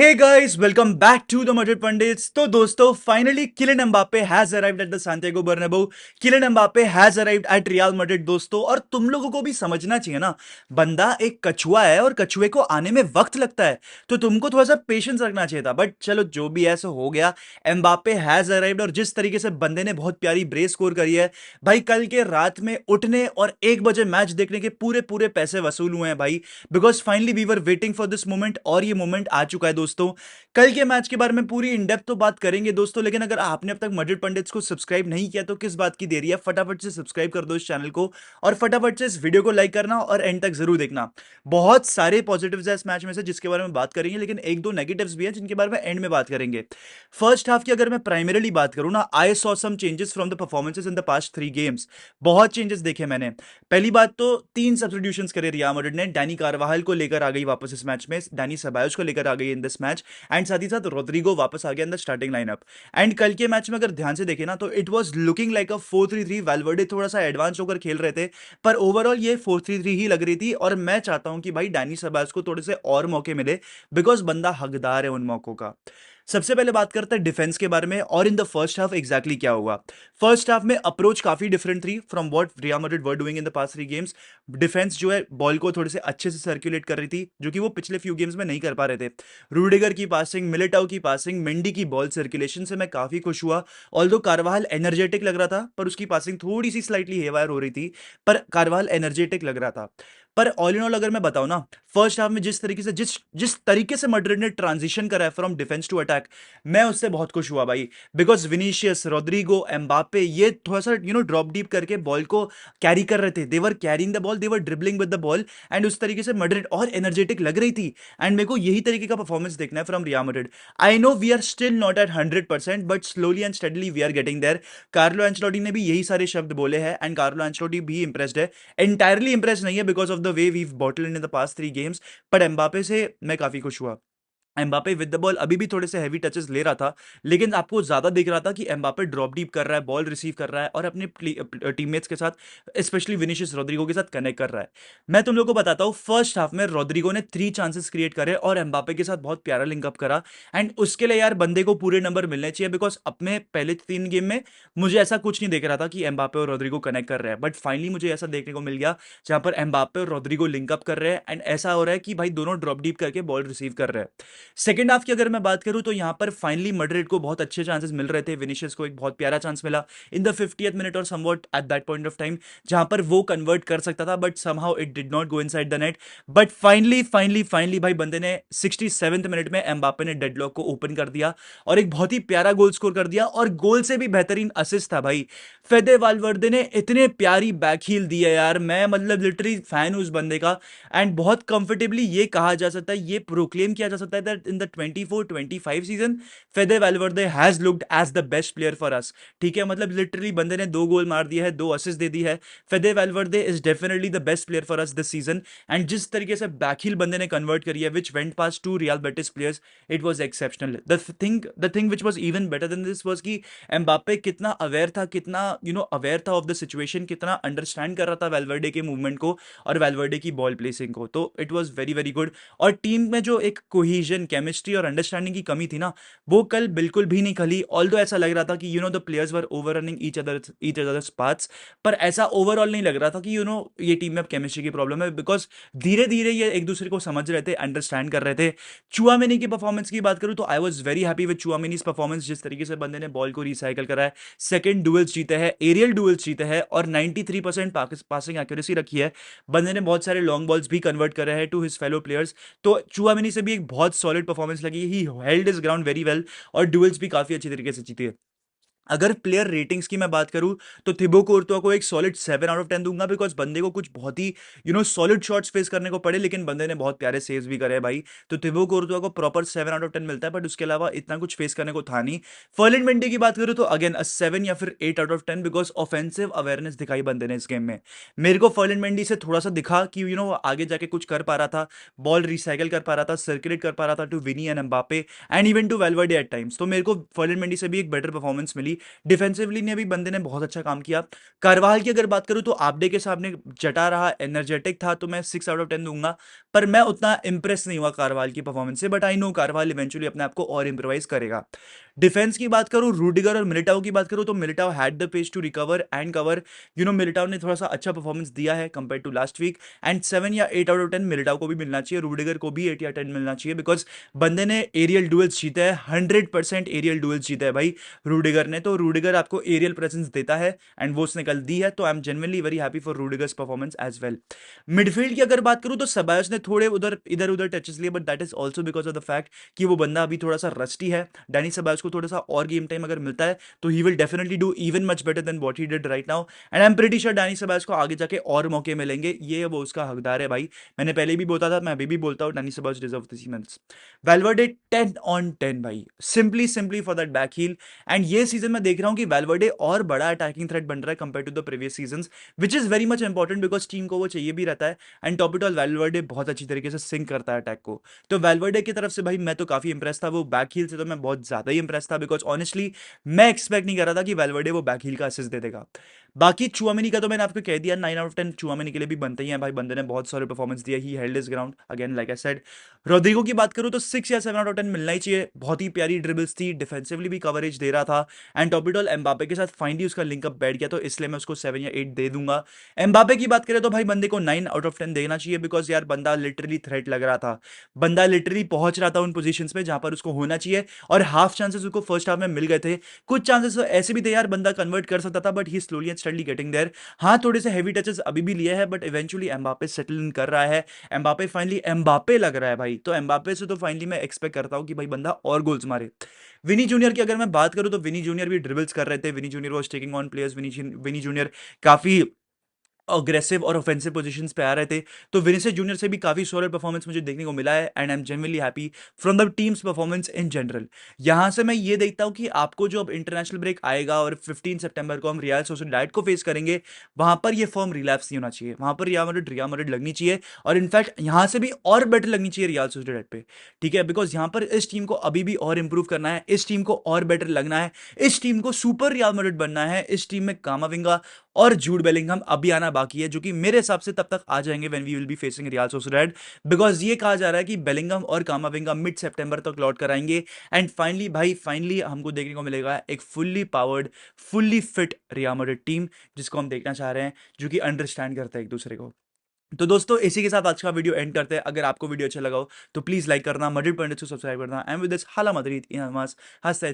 Hey guys, welcome back to the Madrid Pundits। तो दोस्तों finally Kylian Mbappe has arrived at the Santiago Bernabeu. Kylian Mbappe has arrived at Real Madrid दोस्तों। और तुम लोगों को भी समझना चाहिए ना, बंदा एक कछुआ है और कछुए को आने में वक्त लगता है, तो तुमको थोड़ा सा पेशेंस रखना चाहिए था। बट चलो, जो भी ऐसा हो गया, एम्बापे हैज अराइव्ड। और जिस तरीके से बंदे ने बहुत प्यारी ब्रेस स्कोर करी है भाई, कल के रात में उठने और 1 बजे मैच देखने के पूरे पूरे पैसे वसूल हुए हैं भाई। Because finally we were waiting for this moment, और ये मोमेंट आ चुका है दोस्तों। कल के मैच के बारे में पूरी इन डेप्थ तो बात करेंगे दोस्तों, लेकिन अगर आपने अब तक मैड्रिड पंडित्स को सब्सक्राइब नहीं किया तो किस बात की देरी है, फटाफट से सब्सक्राइब कर दो इस चैनल को, और फटाफट से इस वीडियो को लाइक करना और एंड तक जरूर देखना। बहुत सारे पॉजिटिव्स है इस मैच में से जिसके बारे में बात करेंगे, लेकिन एक दो नेगेटिव्स भी हैं जिनके बारे में एंड में बात करेंगे। फर्स्ट हाफ की अगर मैं प्राइमरीली बात करूं ना, I saw some changes from the performances in the past 3 games. बहुत चेंजेस देखे मैंने। पहली बात तो 3 सब्स्टिट्यूशंस करे रियल मैड्रिड ने। डैनी कार्वाहल को लेकर आ गई वापस इस मैच में, डैनी सेबायोस को लेकर आ गई इन दिस मैच, एंड साथ ही साथ रोड्रिगो वापस आ गया in the starting lineup. And कल के मैच में अगर ध्यान से देखें ना, तो it was looking like a 4-3-3। Valverde थोड़ा सा एडवांस होकर खेल रहे थे, पर ओवरऑल ये 4-3-3 ही लग रही थी। और मैं चाहता हूं कि भाई डैनी सेबायोस को थोड़े से और मौके मिले, बिकॉज बंदा हकदार है उन मौकों का। सबसे पहले बात करते हैं डिफेंस के बारे में, और in the first half exactly क्या हुआ। फर्स्ट हाफ में अप्रोच काफी डिफरेंट थी from what real Madrid were doing in the past 3 games. Defence जो है बॉल को थोड़े से अच्छे से सर्कुलेट कर रही थी, जो कि वो पिछले फ्यू गेम्स में नहीं कर पा रहे थे। रूडिगर की पासिंग, मिलिटाओ की पासिंग, मेंडी की बॉल सर्कुलेशन से मैं काफी खुश हुआ। ऑल्दो कार्वाहल एनर्जेटिक लग रहा था, पर उसकी पासिंग थोड़ी सी स्लाइटली हेवायर हो रही थी, पर कार्वाहल एनर्जेटिक लग रहा था। पर ऑल इन ऑल अगर मैं बताऊं ना, फर्स्ट हाफ में जिस तरीके से जिस जिस तरीके से मैड्रिड ने ट्रांजिशन करा है फ्रॉम डिफेंस टू अटैक, मैं उससे बहुत खुश हुआ भाई। बिकॉज विनीशियस, रोड्रिगो, एम्बापे ये थोड़ा सा ड्रॉप डीप करके बॉल को कैरी कर रहे थे। They were carrying the ball, they were dribbling with the ball, and उस तरीके से मैड्रिड और एनर्जेटिक लग रही थी। एंड मेरे को यही तरीके का परफॉर्मेंस देखना है from Real Madrid. I know we are still not at 100%, but slowly and steadily we are getting there. Carlo Ancelotti ने भी यही सारे शब्द बोले हैं, एंड कार्लो एंचेलोटी भी इंप्रेस्ड है। एंटायरली इंप्रेस नहीं है because of the way we bottle in the past 3 games, but Mbappe से मैं काफी खुश हुआ। एम्बापे विद द बॉल अभी भी थोड़े से हैवी टचेस ले रहा था, लेकिन आपको ज्यादा दिख रहा था कि एम्बापे ड्रॉप डीप कर रहा है, बॉल रिसीव कर रहा है, और अपने टीममेट्स के साथ स्पेशली विनीशियस रोड्रिगो के साथ कनेक्ट कर रहा है। मैं तुम लोगों को बताता हूँ, फर्स्ट हाफ में रोड्रिगो ने 3 चांसेस क्रिएट करे और एम्बापे के साथ बहुत प्यारा लिंकअप करा। एंड उसके लिए यार बंदे को पूरे नंबर मिलने चाहिए, बिकॉज अपने पहले 3 गेम में मुझे ऐसा कुछ नहीं दिख रहा था कि एम्बापे और रोड्रिगो कनेक्ट कर रहे हैं, बट फाइनली मुझे ऐसा देखने को मिल गया जहां पर एम्बापे और रोड्रिगो लिंकअप कर रहे हैं, एंड ऐसा हो रहा है कि भाई दोनों ड्रॉप डीप करके बॉल रिसीव कर रहे हैं। सेकंड हाफ की अगर मैं बात करूं, तो यहां पर फाइनली मैड्रिड को बहुत अच्छे चांसेस मिल रहे थे। विनीशियस को एक बहुत प्यारा चांस मिला इन द 50th मिनट और somewhat at that point of time, जहां पर वो कन्वर्ट कर सकता था, but somehow it did not go inside the net. But finally finally finally भाई बंदे ने 67th मिनट में एम्बापे ने डेडलॉक को ओपन कर दिया और एक बहुत ही प्यारा गोल स्कोर कर दिया, और गोल से भी बेहतरीन असिस्ट था भाई। फेदे वालवर्दे ने इतने प्यारी बैक हील दी है यार, मैं मतलब लिटरली फैन हूं उस बंदे का। एंड बहुत कंफर्टेबली ये कहा जा सकता है, ये प्रोक्लेम किया जा सकता है that in the 24-25 season Fede Valverde has looked as the best player for us. ठीक है, मतलब लिटरली बंदे ने 2 गोल मार दिया है, 2 असिस्ट दे दी है। Fede Valverde is definitely the best player for us this season. And जिस तरीके से बैकहील बंदे ने कन्वर्ट करी है, which went pass to Real Betis players, it was exceptional. The thing which was even better than this was कि Mbappe कितना aware था, कितना अवेयर था ऑफ द सिचुएशन, कितना अंडरस्टैंड कर रहा था वेलवर्डे के मूवमेंट को और वेलवर्डे की बॉल प्लेसिंग को। तो it was very very good. और टीम में जो एक कोहिजन, केमिस्ट्री और अंडरस्टैंडिंग की कमी थी ना, वो कल बिल्कुल भी नहीं खली। ऑल्दो ऐसा लग रहा था कि the players were over running each others paths, पर ऐसा ओवरऑल नहीं लग रहा था कि ये टीम में अब केमिस्ट्री की प्रॉब्लम है, बिकॉज धीरे धीरे ये एक दूसरे को समझ रहे थे, अंडरस्टैंड कर रहे थे। चुआमेनी की परफॉर्मेंस की बात करूं तो I was very happy with Tchouameni's performance. जिस तरीके से बंदे ने बॉल को रिसाइकल करा है, सेकंड डुएल्स जीते हैं, एरियल डुएल्स जीते हैं, और 93% पासिंग एक्यूरेसी रखी है। बंदे ने बहुत सारे लॉन्ग बॉल्स भी कन्वर्ट करे हैं टू हिज फेलो प्लेयर्स। तो चुआमेनी से भी एक बहुत सॉलिड परफॉर्मेंस लगी, ही held his ground very well, और डुएल्स भी काफी अच्छी तरीके से जीती है। अगर प्लेयर रेटिंग्स की मैं बात करूं, तो थिबो कोर्तुआ को एक सॉलिड 7 आउट ऑफ 10 दूंगा, बिकॉज बंदे को कुछ बहुत ही सॉलिड शॉट्स फेस करने को पड़े, लेकिन बंदे ने बहुत प्यारे सेव्स भी करे हैं भाई। तो थिबो कोर्तुआ को प्रॉपर 7 आउट ऑफ 10 मिलता है, बट उसके अलावा इतना कुछ फेस करने को था नहीं। फर्लिन मेंडी की बात करूं तो अगेन 7 या फिर 8 out of 10, because offensive awareness दिखाई बंदे ने इस गेम में। मेरे को फर्लिन मेंडी से थोड़ा सा दिखा कि आगे जाके कुछ कर पा रहा था, बॉल रिसाइकल कर पा रहा था, सर्कुलेट कर पा रहा था to Vini and Mbappe, and even to Valverde at times. तो मेरे को फर्लिन मेंडी से भी एक बेटर परफॉर्मेंस मिली। डिफेंसिवली ने भी बंदे ने बहुत अच्छा काम किया। कारवाल की अगर बात करूं तो आपडे के सामने जटा रहा, एनर्जेटिक था, तो मैं 6 आउट ऑफ 10 दूंगा। पर मैं उतना इंप्रेस नहीं हुआ कारवाल की परफॉर्मेंस से, but I know Karwal eventually अपने आप को और इंप्रोवाइज करेगा। डिफेंस की बात करूं, रूडिगर और मिलिटाओ की बात करूं, तो Militao had the pace to recover and cover. Militao ने थोड़ा सा अच्छा परफॉर्मेंस दिया है compare to last week, and 7 या 8 आउट ऑफ 10 मिलिटाओ को भी मिलना चाहिए, रूडिगर को भी 8 या 10 मिलना चाहिए, बिकॉज बंदे ने एरियल डुएल्स जीते हैं, 100% एरियल डुएल्स जीते हैं भाई रूडिगर ने। तो रूडिगर आपको एरियल प्रेजेंस देता है एंड वो उसने कल दी है, तो I am genuinely very happy for Rudiger's performance as well. Midfield की अगर बात करूं तो सबायोस ने थोड़े उधर इधर उधर टचेस लिए, but that is also because of the fact कि वो बंदा अभी थोड़ा सा रस्टी है। डैनी सबायोस को थोड़ा सा और गेम टाइम अगर मिलता है तो he will definitely do even much better than what he did right now, and I am pretty sure Danny सबायोस को आगे जाके और मौके मिलेंगे, ये वो उसका हकदार है भाई। मैंने पहले भी बोला था, मैं अभी भी बोलता हूं, Dani Ceballos deserve this minutes. Valverde 10 on 10 भाई, simply simply for that back heel. And ये सीजन मैं देख रहा हूं कि वेलवर्डे और बड़ा अटैकिंग थ्रेट बन रहा है compare to the previous season, which is very much important because team को वो चाहिए भी रहता है। And top it all Valverde बहुत अच्छी तरीके से सिंक करता है अटैक को। तो वेलवर्डे की तरफ से भाई मैं तो काफी इंप्रेस था, वो बैक हील से तो मैं बहुत ज्यादा ही इंप्रेस था, बिकॉज ऑनेस्टली मैं एक्सपेक्ट नहीं कर रहा था कि वेलवर्डे वो बैक हील का असिस्ट दे देगा। बाकी चुआमिनी का तो मैंने आपको कह दिया, 9 आउट ऑफ 10 चुआमिनी के लिए भी बनते ही है भाई, बंदे ने बहुत सारे परफॉर्मेंस दिया, he held his ground again like I said. Rodrigo की बात करूं तो 6 या 7 आउट ऑफ 10 मिलना ही चाहिए, बहुत ही प्यारी ड्रिबल्स थी, डिफेंसिवली भी कवरेज दे रहा था, and top it all Mbappe के साथ फाइनली उसका लिंकअप बैठ गया, तो इसलिए मैं उसको 7 या 8 दे दूंगा। एम्बापे की बात करें तो भाई बंदे को 9 आउट ऑफ 10 देना चाहिए, बिकॉज यार बंदा लिटरली थ्रेट लग रहा था, बंदा लिटरली पहुंच रहा था उन पोजीशंस पे जहां पर उसको होना चाहिए, और हाफ चांसेस उसको फर्स्ट हाफ में मिल गए थे। कुछ चांसेस तो ऐसे भी थे यार बंदा कन्वर्ट कर सकता था, but he slowly and steadily getting there. हाँ, थोड़े से हैवी टचेस अभी भी लिए हैं, but eventually Mbappe settle in कर रहा है। एम्बापे फाइनली एम्बापे लग रहा है भाई, तो एम्बापे से तो फाइनली मैं एक्सपेक्ट करता हूं कि भाई बंदा और गोल्स मारे। विनी जूनियर की अगर मैं बात करूं तो विनी जूनियर भी ड्रिबल्स कर रहे थे, Vini Junior was taking on players, Vini Junior काफी अग्रेसिव और ऑफेंसिव पोजीशंस पे आ रहे थे, तो विनिसियस जूनियर से भी काफी सॉलिड परफॉर्मेंस मुझे देखने को मिला है, and I am genuinely happy from the teams performance in general. यहां से मैं ये देखता हूं कि आपको जो अब इंटरनेशनल ब्रेक आएगा और 15 सितंबर को हम रियल सोसिएडाड को फेस करेंगे, वहां पर ये फॉर्म रिलैप्स नहीं होना चाहिए, वहां पर रियल मैड्रिड लगनी चाहिए, और इनफैक्ट यहां से भी और बेटर लगनी चाहिए रियल सोसिएडाड पे। ठीक है, बिकॉज यहां पर इस टीम को अभी भी और इंप्रूव करना है, इस टीम को और बेटर लगना है, इस टीम को सुपर रियल मैड्रिड बनना है, इस टीम में कामाविंगा और जूड बेलिंगहम अभी आना बाकी है, जो कि मेरे हिसाब से तब तक आ जाएंगे when we will be facing Real Sociedad, because ये कहा जा रहा है कि बेलिंगहम और कामाविंगा मिड सितंबर तक लौट कर आएंगे, एंड फाइनली भाई फाइनली हमको देखने को मिलेगा एक fully powered, fully fit real Madrid team, जिसको हम देखना चाह रहे हैं, जो कि अंडरस्टैंड करते हैं एक दूसरे को। तो दोस्तों इसी के साथ आज का वीडियो एंड करते हैं। अगर आपको वीडियो अच्छा लगा हो तो प्लीज लाइक करना, मड्रिड पंडित को सब्सक्राइब करना, एंड विद दिस हाला मदरीद इन हमास हस्ता